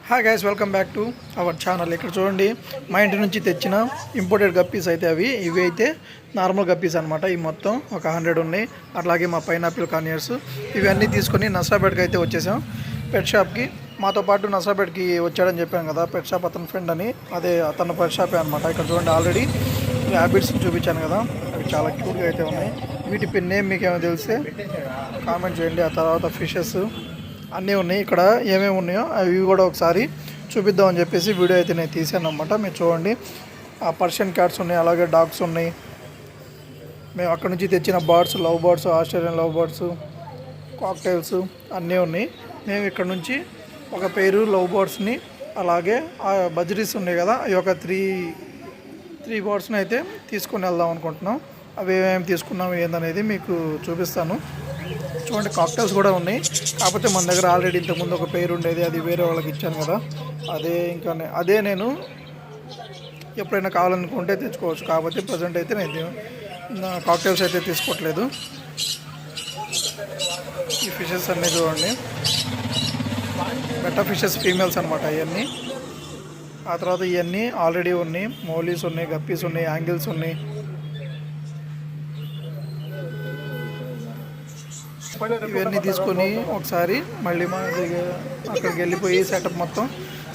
Hi guys, welcome back to our channel. ఇక్కడ చూడండి, మా ఇంటి నుంచి తెచ్చిన ఇంపోర్టెడ్ గప్పీస్ అయితే ఇవి అయితే నార్మల్ గప్పీస్ అనమాట. ఇవి మొత్తం ఒక 100 ఉన్నాయి. అట్లాగే మా పైనాపిల్ కానియర్స్ ఇవన్నీ తీసుకొని నర్సాపేటకి అయితే వచ్చేసాం, పెట్ షాప్కి. మాతో పాటు నర్సాపేటకి వచ్చాడని చెప్పాను కదా, పెట్ షాప్ అతని ఫ్రెండ్ అని. అదే అతను పెట్ షాపే అనమాట. ఇక్కడ చూడండి, ఆల్రెడీ ర్యాబిట్స్ చూపించాను కదా, అవి చాలా క్యూట్గా అయితే ఉన్నాయి. వీటి నేమ్ మీకు ఏమైనా తెలిస్తే కామెంట్ చేయండి. ఆ తర్వాత ఫిషెస్ అన్నీ ఉన్నాయి. ఇక్కడ ఏమేమి ఉన్నాయో అవి కూడా ఒకసారి చూపిద్దామని చెప్పేసి వీడియో అయితే నేను తీసాను అనమాట. మీరు చూడండి, ఆ పర్షియన్ క్యాట్స్ ఉన్నాయి, అలాగే డాగ్స్ ఉన్నాయి. మేము అక్కడ నుంచి తెచ్చిన birds, love birds, Australian love birds, cocktails అన్నీ ఉన్నాయి. మేము ఇక్కడ నుంచి ఒక పేరు లవ్ బర్డ్స్ని, అలాగే ఆ బజ్రీస్ ఉన్నాయి కదా, అవి ఒక త్రీ బర్డ్స్ని అయితే తీసుకొని వెళ్దాం అనుకుంటున్నాం. అవి ఏమేమి తీసుకున్నాం ఏందనేది మీకు చూపిస్తాను. చూడండి, కాక్టైల్స్ కూడా ఉన్నాయి. కాకపోతే మన దగ్గర ఆల్రెడీ ఇంతకుముందు ఒక పేరు ఉండేది, అది వేరే వాళ్ళకి ఇచ్చాను కదా. అదే నేను ఎప్పుడైనా కావాలనుకుంటే తెచ్చుకోవచ్చు. కాకపోతే ప్రజెంట్ అయితే నేను కాక్టైల్స్ అయితే తీసుకోవట్లేదు. ఈ ఫిషెస్ అన్నీ చూడండి, బెటర్ ఫిషెస్ ఫీమేల్స్ అనమాట ఇవన్నీ. ఆ తర్వాత ఇవన్నీ ఆల్రెడీ ఉన్నాయి, మౌలీస్ ఉన్నాయి, గప్పీస్ ఉన్నాయి, యాంగిల్స్ ఉన్నాయి. ఇవన్నీ తీసుకొని ఒకసారి మళ్ళీ మా అక్కడికి వెళ్ళిపోయి సెటప్ మొత్తం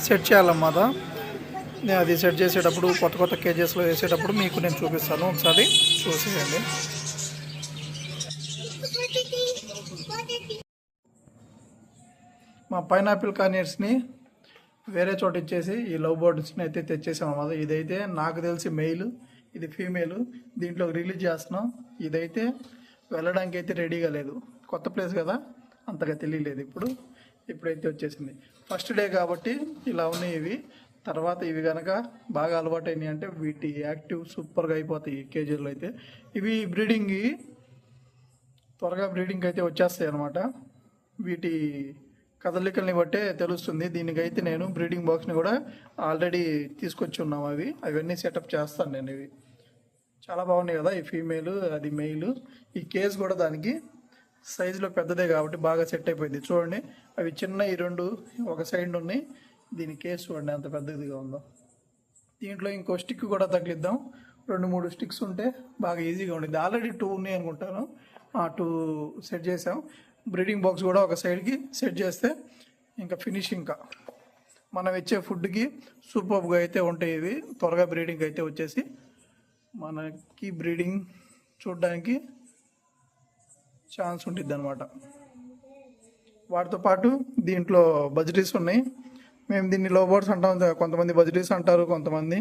సెట్ చేయాలన్నమాట. నేను అది సెట్ చేసేటప్పుడు కొత్త కేజెస్లో వేసేటప్పుడు మీకు నేను చూపిస్తాను, ఒకసారి చూసేయండి. మా పైనాపిల్ కానియర్స్ని వేరే చోట ఇచ్చేసి ఈ లవ్ బర్డ్స్ని అయితే తెచ్చేసాం అన్నమాట. ఇదైతే నాకు తెలిసి మెయిల్, ఇది ఫీమేల్. దీంట్లో రిలీజ్ చేస్తున్నాం. ఇదైతే వెళ్ళడానికి అయితే రెడీగా లేదు, కొత్త ప్లేస్ కదా, అంతగా తెలియలేదు. ఇప్పుడైతే వచ్చేసింది. ఫస్ట్ డే కాబట్టి ఇలా ఉన్నాయి ఇవి. తర్వాత ఇవి కనుక బాగా అలవాటు అయినాయి అంటే వీటి యాక్టివ్ సూపర్గా అయిపోతాయి ఈ కేజీలో అయితే. ఇవి త్వరగా బ్రీడింగ్ అయితే వచ్చేస్తాయి అన్నమాట. వీటి కదలికల్ని బట్టే తెలుస్తుంది. దీనికైతే నేను బ్రీడింగ్ బాక్స్ని కూడా ఆల్రెడీ తీసుకొచ్చి ఉన్నాము. అవన్నీ సెటప్ చేస్తాను నేను. ఇవి చాలా బాగున్నాయి కదా, ఈ ఫీమేల్, అది మెయిల్. ఈ కేజ్ కూడా దానికి సైజులో పెద్దదే కాబట్టి బాగా సెట్ అయిపోయింది. చూడండి, అవి చిన్న ఈ రెండు ఒక సైడ్ ఉన్నాయి. దీని కేసు చూడండి ఎంత పెద్దదిగా ఉందో. దీంట్లో ఇంకో స్టిక్ కూడా తగిలిద్దాం. 2-3 స్టిక్స్ ఉంటే బాగా ఈజీగా ఉండేది. ఆల్రెడీ 2 ఉన్నాయి అనుకుంటాను, 2 సెట్ చేసాం. బ్రీడింగ్ బాక్స్ కూడా ఒక సైడ్కి సెట్ చేస్తే ఇంకా ఫినిష్. ఇంకా మనం ఇచ్చే ఫుడ్కి సూపర్గా అయితే ఉంటాయి ఇవి. త్వరగా బ్రీడింగ్ అయితే వచ్చేసి మనకి బ్రీడింగ్ చూడడానికి ఛాన్స్ ఉంటుంది అన్నమాట. వాటితో పాటు దీంట్లో బజ్రీస్ ఉన్నాయి. మేము దీన్ని లవ్ బర్డ్స్ అంటాం, కొంతమంది బజ్రీస్ అంటారు, కొంతమంది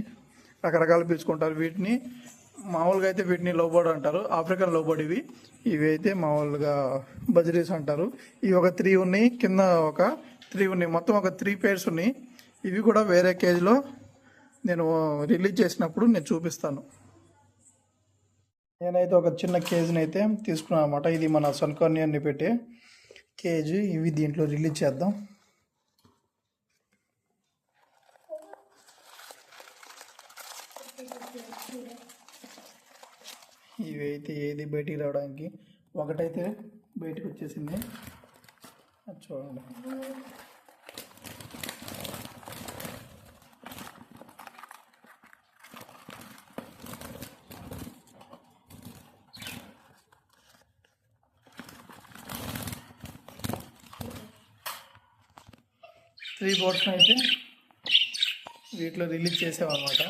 రకరకాలు పిలుచుకుంటారు. వీటిని మామూలుగా అయితే వీటిని లవ్ బర్డ్ అంటారు, ఆఫ్రికన్ లవ్ బర్డ్. ఇవి అయితే మామూలుగా బజ్రీస్ అంటారు. ఇవి ఒక 3 ఉన్నాయి, కింద ఒక 3 ఉన్నాయి, మొత్తం ఒక 3 పేర్స్ ఉన్నాయి. ఇవి కూడా వేరే కేజీలో నేను రిలీజ్ చేసినప్పుడు నేను చూపిస్తాను. నేనైతే ఒక చిన్న కేజీని అయితే తీసుకున్నాను అనమాట. ఇది మన సన్కార్నియన్ని పెట్టే కేజీ. ఇవి దీంట్లో రిలీజ్ చేద్దాం. ఇవి అయితే ఏది బయటికి రావడానికి, ఒకటైతే బయటకు వచ్చేసింది, చూడండి. త్రీ బర్డ్స్ అయితే వీటిలో రిలీజ్ చేసామన్నమాట.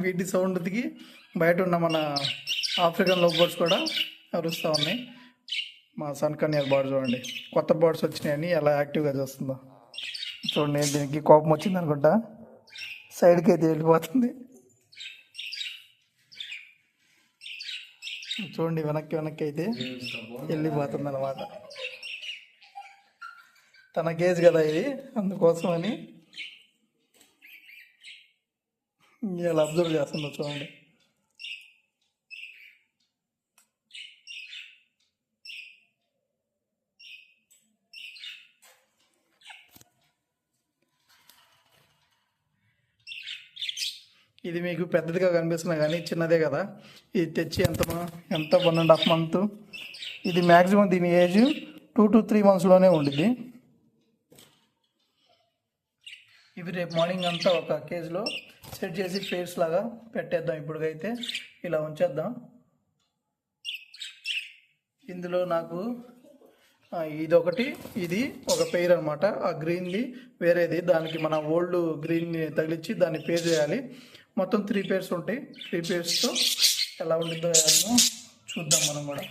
వీటి సౌండ్కి బయట ఉన్న మన ఆఫ్రికన్ లవ్ బర్డ్స్ కూడా అరుస్తూ ఉన్నాయి. మా సన్కార్నియర్ బర్డ్ చూడండి, కొత్త బర్డ్స్ వచ్చినాయని ఎలా యాక్టివ్గా చేస్తుందో చూడండి. దీనికి కోపం వచ్చింది అనుకుంటా, సైడ్కి అయితే వెళ్ళిపోతుంది. చూడండి, వెనక్కి అయితే వెళ్ళిపోతుంది అన్నమాట. తన కేజ్ కదా ఇది, అందుకోసమని ఇలా అబ్జర్వ్ చేస్తుందో చూడండి. ఇది మీకు పెద్దదిగా కనిపిస్తున్నా కానీ చిన్నదే కదా. ఇది తెచ్చి ఎంత 1.5 month. ఇది మ్యాక్సిమం దీని ఏజ్ 2 to 3 monthsలోనే ఉండిద్ది. ఇవి రేపు మార్నింగ్ అంతా ఒక కేజీలో సెట్ చేసి పేర్స్ లాగా పెట్టేద్దాం. ఇప్పుడుకైతే ఇలా ఉంచేద్దాం. ఇందులో నాకు ఇదొకటి, ఇది ఒక పెయిర్ అనమాట. ఆ గ్రీన్ది వేరేది, దానికి మన ఓల్డ్ గ్రీన్ని తగిలించి దాన్ని పేర్ చేయాలి. మొత్తం 3 పేర్స్ ఉంటాయి. 3 పేర్స్తో ఎలా ఉంటుందో చూద్దాం మనం కూడా.